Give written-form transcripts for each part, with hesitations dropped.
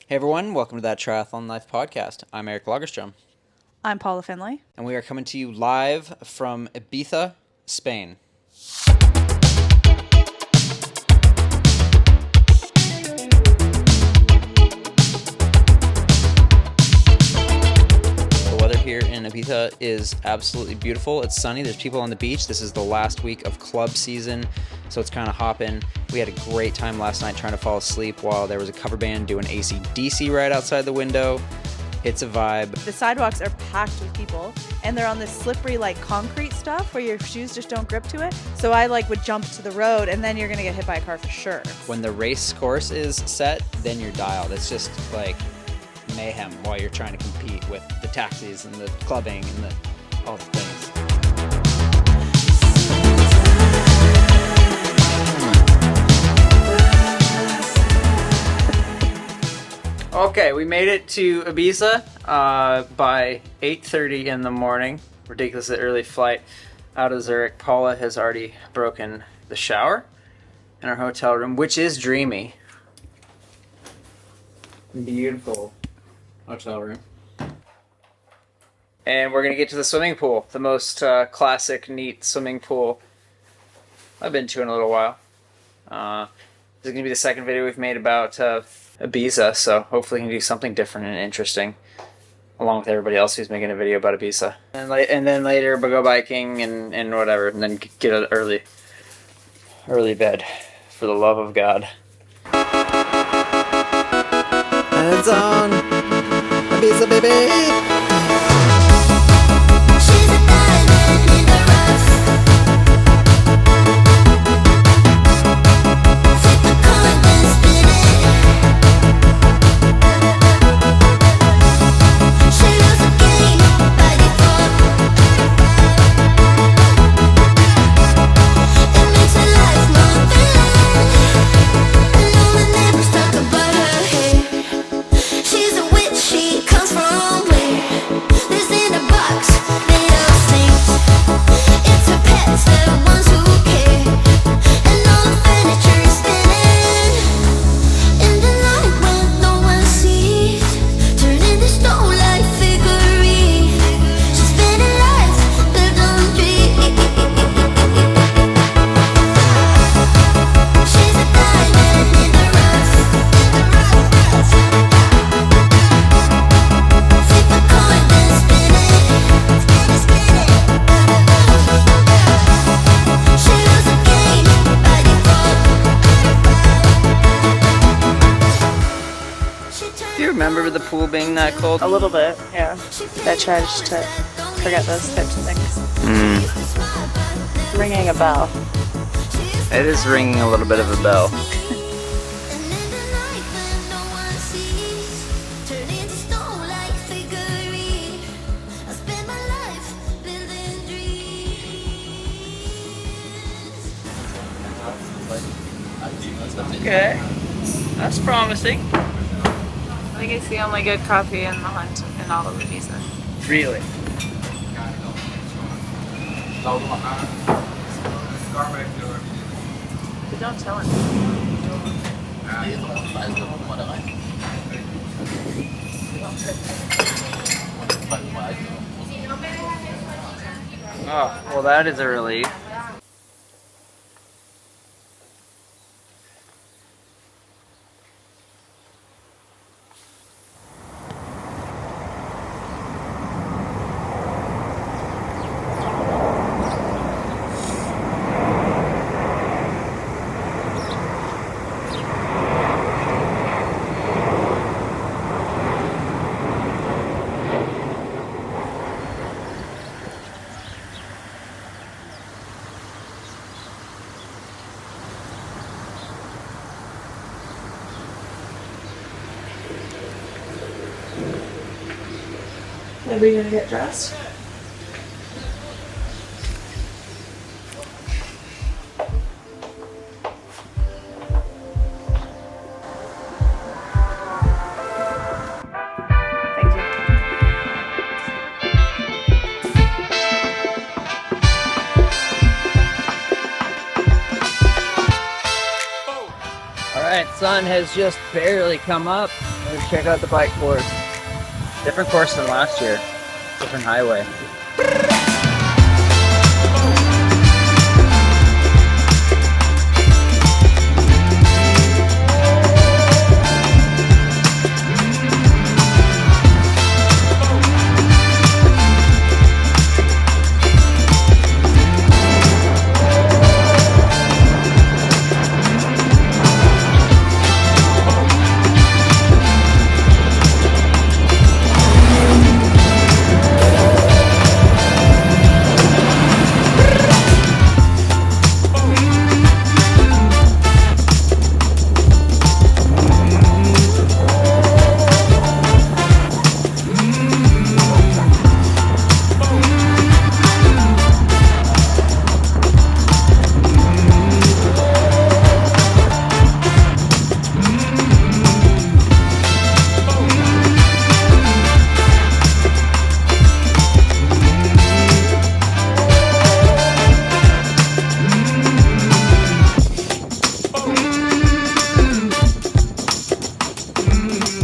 Hey everyone, welcome to That Triathlon Life podcast. I'm Eric Lagerstrom. I'm Paula Findlay. And we are coming to you live from Ibiza, Spain. The weather here in Ibiza is absolutely beautiful. It's sunny, there's people on the beach. This is the last week of club season, so it's kind of hopping. We had a great time last night trying to fall asleep while there was a cover band doing AC/DC right outside the window. It's a vibe. The sidewalks are packed with people, and they're on this slippery concrete stuff where your shoes just don't grip to it. So I would jump to the road, and then you're gonna get hit by a car for sure. When the race course is set, then you're dialed. It's just mayhem while you're trying to compete with the taxis and the clubbing and all the things. Okay, we made it to Ibiza by 8:30 in the morning. Ridiculously early flight out of Zurich. Paula has already broken the shower in our hotel room, which is dreamy. Beautiful hotel room. And we're going to get to the swimming pool, the most classic, neat swimming pool I've been to in a little while. This is going to be the second video we've made about Ibiza, so hopefully we can do something different and interesting along with everybody else who's making a video about Ibiza. And then later we'll go biking and whatever, and then get an early bed, for the love of God. Hands on! Ibiza, baby! Do you remember the pool being that cold? A little bit, yeah. I try just to forget those types of things. Ringing a bell. It is ringing a little bit of a bell. Okay, that's promising. I think it's the only good coffee in the hunt in all of Ibiza. Really? But don't tell him. Oh, well that is a relief. Are we gonna get dressed? Thank you. All right, sun has just barely come up. Let's check out the bike course. Different course than last year. Different highway.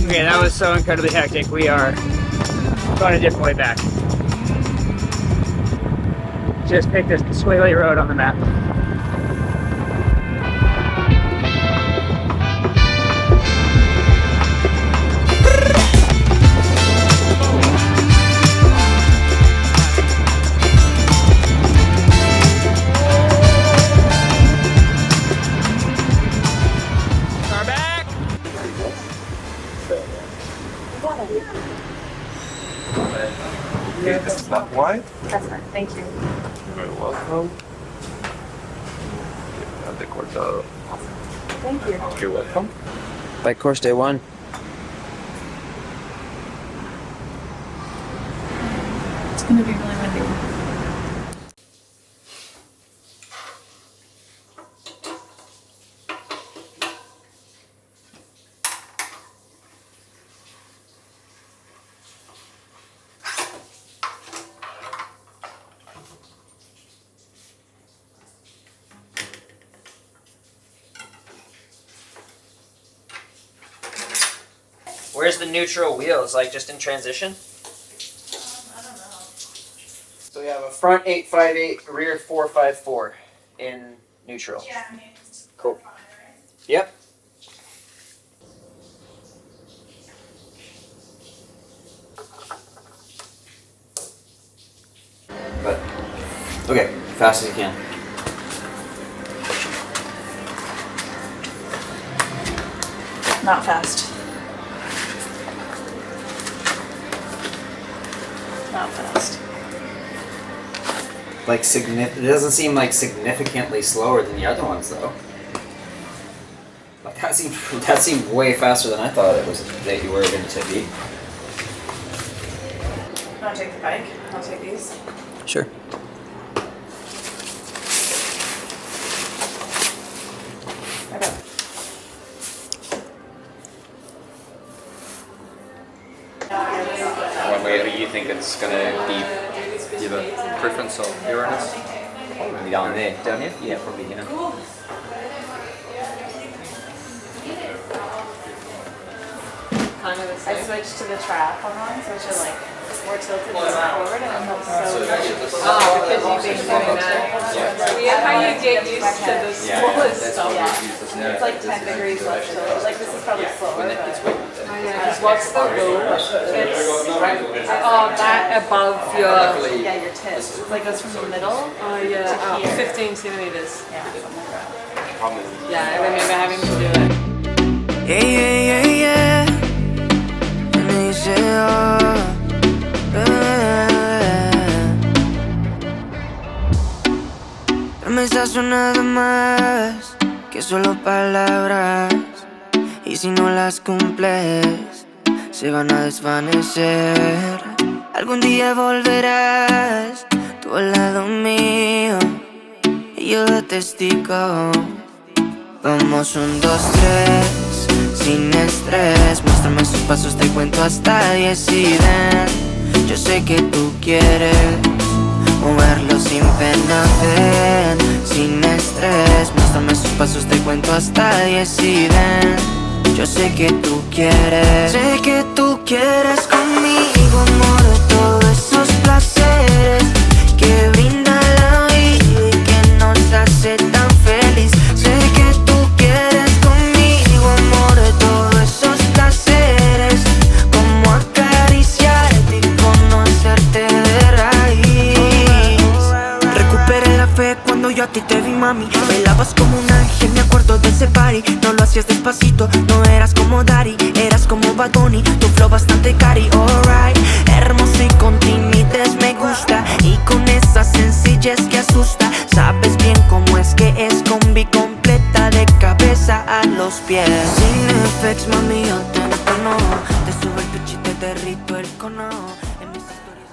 Okay, that was so incredibly hectic. We are going a different way back. Just picked this squiggly road on the map. Car back! Okay, this is not wide. That's fine. Thank you. You're very welcome. The cortado. Thank you. You're welcome. Bike course day 1. It's gonna be really windy. Where's the neutral wheels? Like just in transition? I don't know. So we have a front 858, rear 454 in neutral. Yeah, I mean, it's Cool. fine, right? Yep. But, okay, fast as you can. Not fast. Not fast. Like, it doesn't seem like significantly slower than the other ones, though. Like, that seemed way faster than I thought it was that you were going to be. I'll take the bike. I'll take these. Sure. Okay. What way do you think it's gonna be? Do you have a preference of Uranus? Probably down there. Down here? Yeah, probably, you know. I switched to the triathlon one, so it's like more tilted forward and I'm so because you've been doing that. Yeah, how you get used to the slowest stuff. Yeah. It's like 10 degrees left tilted. Like this is probably slower, but Oh yeah, because what's the rule? It's that above your. yeah, your tip. It's like goes from the middle. Oh yeah, here. 15 centimeters. Yeah, something like that. Yeah, I remember having to do it. Yeah, yeah, yeah, yeah. And they say, oh, promesas nada más que solo palabras. Y si no las cumples, se van a desvanecer. Algún día volverás tú al lado mío y yo de testigo. Vamos 1, 2, 3, sin estrés. Muéstrame sus pasos, te cuento hasta 10 y ven. Yo sé que tú quieres moverlo sin pena, ven. Sin estrés, muéstrame sus pasos, te cuento hasta 10 y ven. Yo sé que tú quieres. Sé que tú quieres conmigo, amor, todos esos placeres que brinda la vida y que nos hace tan feliz. Sé que tú quieres conmigo, amor, todos esos placeres, como acariciarte y conocerte de raíz. Recuperé la fe cuando yo a ti te vi, mami. Bailabas como un ángel, me acuerdo de ese party. No lo hacías despacito, no eras como Daddy, eras como Bad Bunny, tu flow bastante cari, alright. Hermoso y con timides me gusta, y con esa sencillez que asusta. Sabes bien cómo es que es combi completa de cabeza a los pies. Sin effects, mami, yo te entono, te subo el pitch y te derrito el cono. En mis historias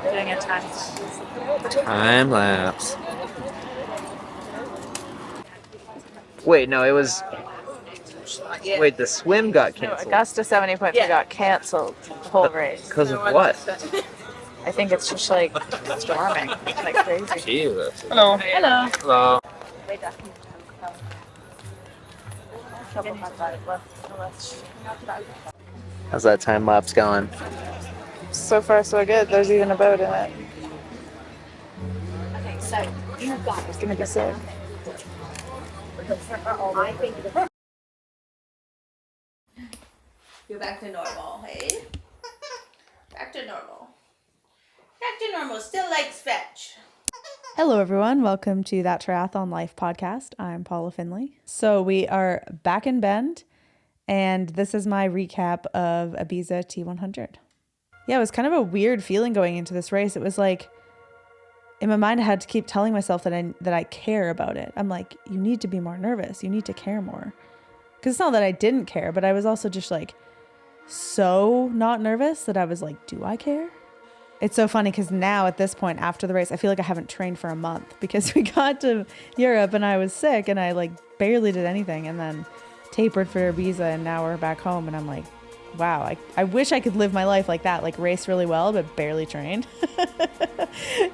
Doing a time. Time lapse. Wait, no, it was. Wait, the swim got No, canceled. Augusta 70.3 got canceled the whole race. Because of what? I think it's just like storming like crazy. Jesus. Hello. Hello. Hello. How's that time lapse going? So far, so good. There's even a boat in it. It's gonna be sick. You're back to normal, hey? Back to normal. Back to normal. Still like stretch. Hello, everyone. Welcome to That Triathlon Life podcast. I'm Paula Findlay. So we are back in Bend, and this is my recap of Ibiza T100. Yeah, it was kind of a weird feeling going into this race. It was like, in my mind, I had to keep telling myself that I care about it. I'm like, you need to be more nervous. You need to care more. Because it's not that I didn't care, but I was also just like so not nervous that I was like, do I care? It's so funny because now at this point after the race, I feel like I haven't trained for a month because we got to Europe and I was sick and I like barely did anything and then tapered for Ibiza and now we're back home and I'm like, wow, I wish I could live my life like that, like race really well, but barely trained.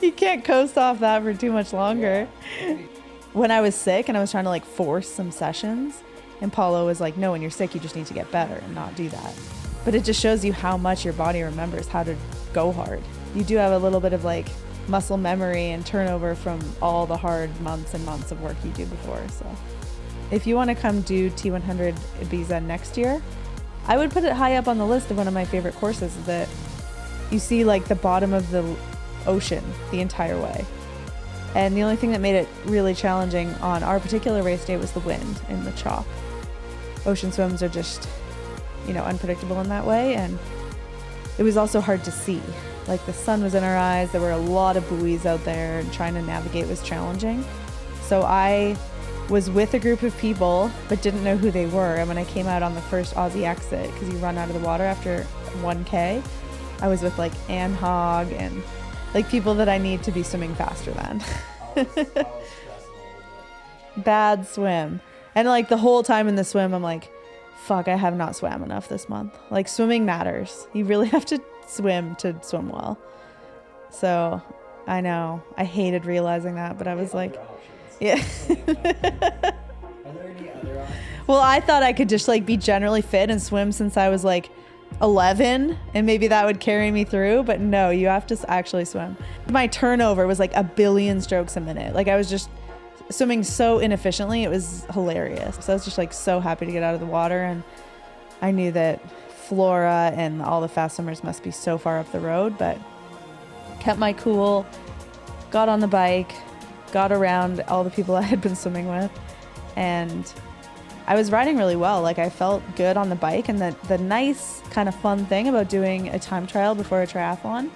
You can't coast off that for too much longer. When I was sick and I was trying to like force some sessions and Paula was like, no, when you're sick, you just need to get better and not do that. But it just shows you how much your body remembers how to go hard. You do have a little bit of like muscle memory and turnover from all the hard months and months of work you do before. So if you want to come do T100 Ibiza next year, I would put it high up on the list of one of my favorite courses that you see like the bottom of the ocean the entire way. And the only thing that made it really challenging on our particular race day was the wind and the chalk. Ocean swims are just, unpredictable in that way. And it was also hard to see. Like the sun was in our eyes. There were a lot of buoys out there and trying to navigate was challenging. So I was with a group of people, but didn't know who they were. And when I came out on the first Aussie exit, because you run out of the water after 1K, I was with like Ann Hogg and like people that I need to be swimming faster than. Bad swim. And like the whole time in the swim, I'm like, fuck, I have not swam enough this month. Like swimming matters. You really have to swim to swim well. So I know I hated realizing that, but I was like, yeah. Well, I thought I could just like be generally fit and swim since I was like 11 and maybe that would carry me through, but no, you have to actually swim. My turnover was like 1 billion strokes a minute. Like I was just swimming so inefficiently, it was hilarious. So I was just like so happy to get out of the water, and I knew that Flora and all the fast swimmers must be so far up the road, but kept my cool, got on the bike, got around all the people I had been swimming with, and I was riding really well. Like I felt good on the bike, and the nice kind of fun thing about doing a time trial before a triathlon,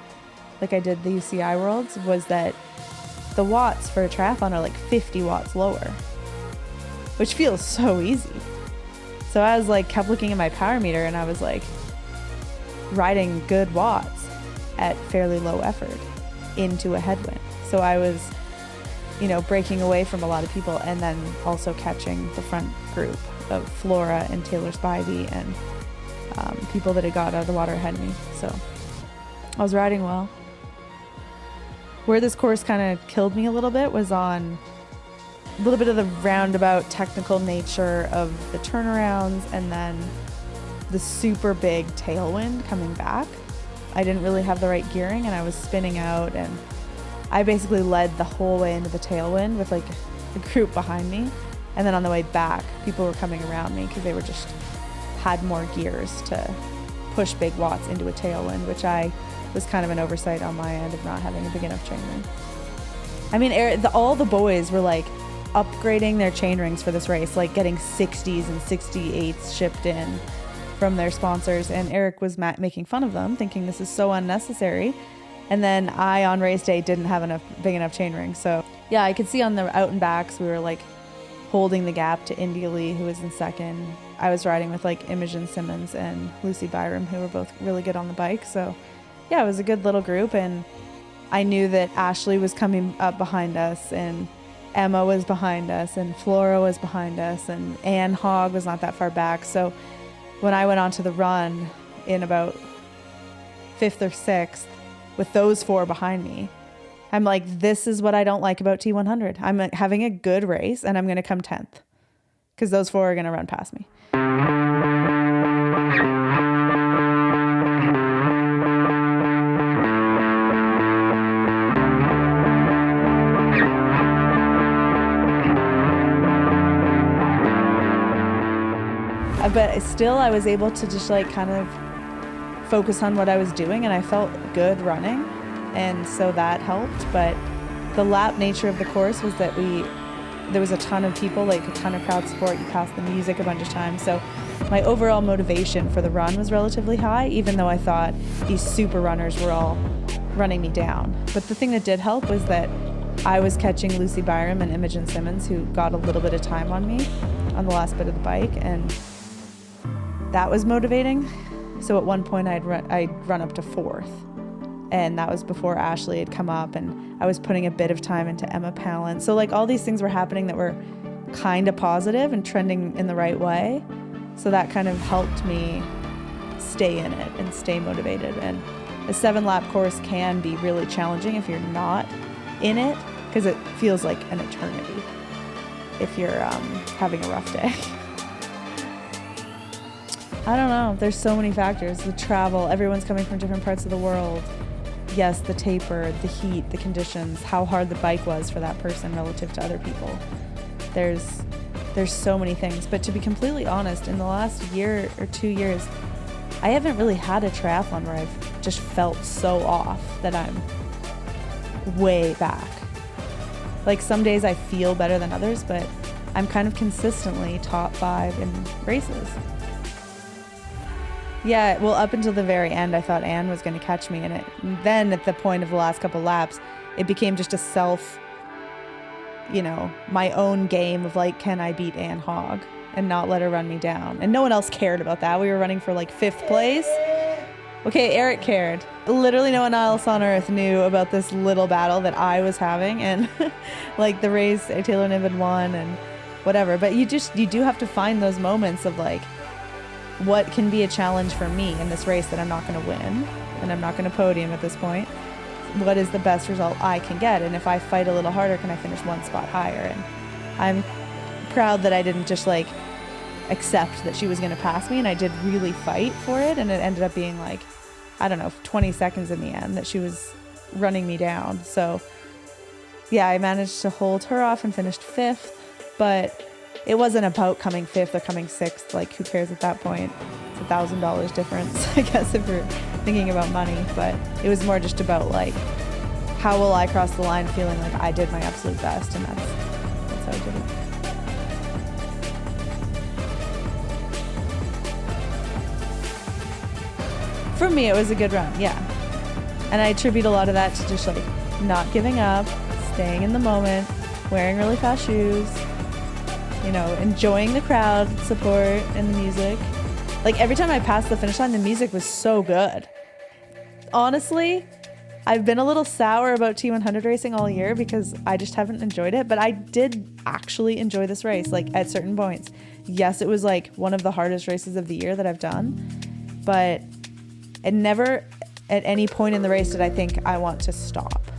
like I did the UCI Worlds, was that the watts for a triathlon are like 50 watts lower, which feels so easy. So I was like, kept looking at my power meter and I was like riding good watts at fairly low effort into a headwind. So I was, breaking away from a lot of people and then also catching the front group of Flora and Taylor Spivey and people that had got out of the water ahead of me. So I was riding well. Where this course kind of killed me a little bit was on little bit of the roundabout technical nature of the turnarounds, and then the super big tailwind coming back. I didn't really have the right gearing, and I was spinning out, and I basically led the whole way into the tailwind with like a group behind me. And then on the way back, people were coming around me because they were just had more gears to push big watts into a tailwind, which I was kind of an oversight on my end of not having a big enough chain ring. I mean, all the boys were like upgrading their chain rings for this race, like getting 60s and 68s shipped in from their sponsors, and Eric was making fun of them, thinking this is so unnecessary. And then I, on race day, didn't have big enough chain rings. So yeah, I could see on the out and backs, we were like holding the gap to India Lee, who was in second. I was riding with like Imogen Simmons and Lucy Byram, who were both really good on the bike. So yeah, it was a good little group, and I knew that Ashley was coming up behind us, and Emma was behind us, and Flora was behind us, and Anne Hogg was not that far back. So when I went onto the run in about 5th or 6th with those 4 behind me, I'm like, this is what I don't like about T100. I'm having a good race, and I'm going to come 10th because those 4 are going to run past me. But still, I was able to just like kind of focus on what I was doing, and I felt good running, and so that helped. But the lap nature of the course was that there was a ton of people, like a ton of crowd support. You passed the music a bunch of times, so my overall motivation for the run was relatively high, even though I thought these super runners were all running me down. But the thing that did help was that I was catching Lucy Byram and Imogen Simmons, who got a little bit of time on me on the last bit of the bike, and that was motivating. So at one point I'd run up to 4th, and that was before Ashley had come up, and I was putting a bit of time into Emma Pallant. So like all these things were happening that were kind of positive and trending in the right way. So that kind of helped me stay in it and stay motivated. And a 7-lap course can be really challenging if you're not in it, because it feels like an eternity if you're having a rough day. I don't know. There's so many factors. The travel, everyone's coming from different parts of the world. Yes, the taper, the heat, the conditions, how hard the bike was for that person relative to other people. There's so many things. But to be completely honest, in the last year or 2 years, I haven't really had a triathlon where I've just felt so off that I'm way back. Like some days I feel better than others, but I'm kind of consistently top 5 in races. Yeah, well, up until the very end, I thought Anne was going to catch me, and then at the point of the last couple laps, it became just a my own game of like, can I beat Anne Hogg and not let her run me down? And no one else cared about that. We were running for like 5th place. Okay, Eric cared. Literally no one else on earth knew about this little battle that I was having, and like the race Taylor Niven won and whatever. But you do have to find those moments of like, what can be a challenge for me in this race that I'm not going to win, and I'm not going to podium at this point. What is the best result I can get? And if I fight a little harder, can I finish 1 spot higher? And I'm proud that I didn't just like accept that she was going to pass me, and I did really fight for it, and it ended up being like, I don't know, 20 seconds in the end that she was running me down. So yeah, I managed to hold her off and finished 5th, but it wasn't about coming 5th or coming 6th. Like, who cares at that point? It's $1,000 difference, I guess, if you're thinking about money. But it was more just about, like, how will I cross the line feeling like I did my absolute best? And that's how I did it. For me, it was a good run, yeah. And I attribute a lot of that to just, like, not giving up, staying in the moment, wearing really fast shoes, enjoying the crowd support and the music. Like, every time I passed the finish line, the music was so good. Honestly, I've been a little sour about T100 racing all year because I just haven't enjoyed it, but I did actually enjoy this race, like, at certain points. Yes, it was, like, one of the hardest races of the year that I've done, but it never, at any point in the race, did I think I want to stop,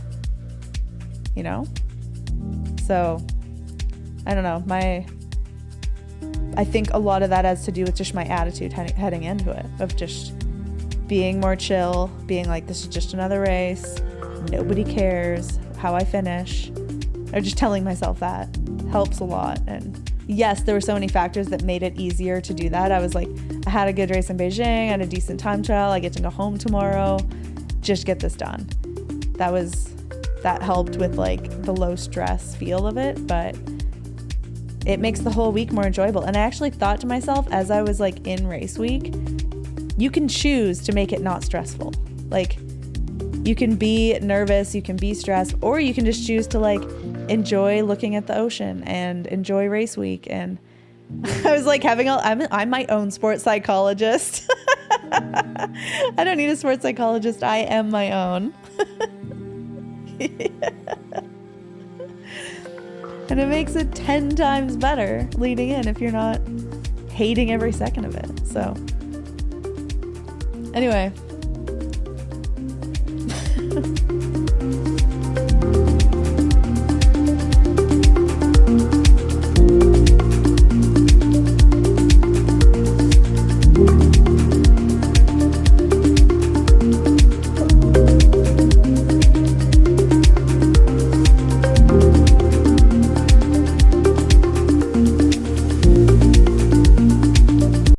So I don't know, I think a lot of that has to do with just my attitude heading into it, of just being more chill, being like, this is just another race. Nobody cares how I finish. Or just telling myself that helps a lot. And yes, there were so many factors that made it easier to do that. I was like, I had a good race in Beijing, I had a decent time trial, I get to go home tomorrow, just get this done. That helped with like the low stress feel of it, but it makes the whole week more enjoyable. And I actually thought to myself as I was like in race week, you can choose to make it not stressful. Like, you can be nervous, you can be stressed, or you can just choose to like enjoy looking at the ocean and enjoy race week. And I was like I'm my own sports psychologist. I don't need a sports psychologist. I am my own. And it makes it 10 times better leading in if you're not hating every second of it. So anyway,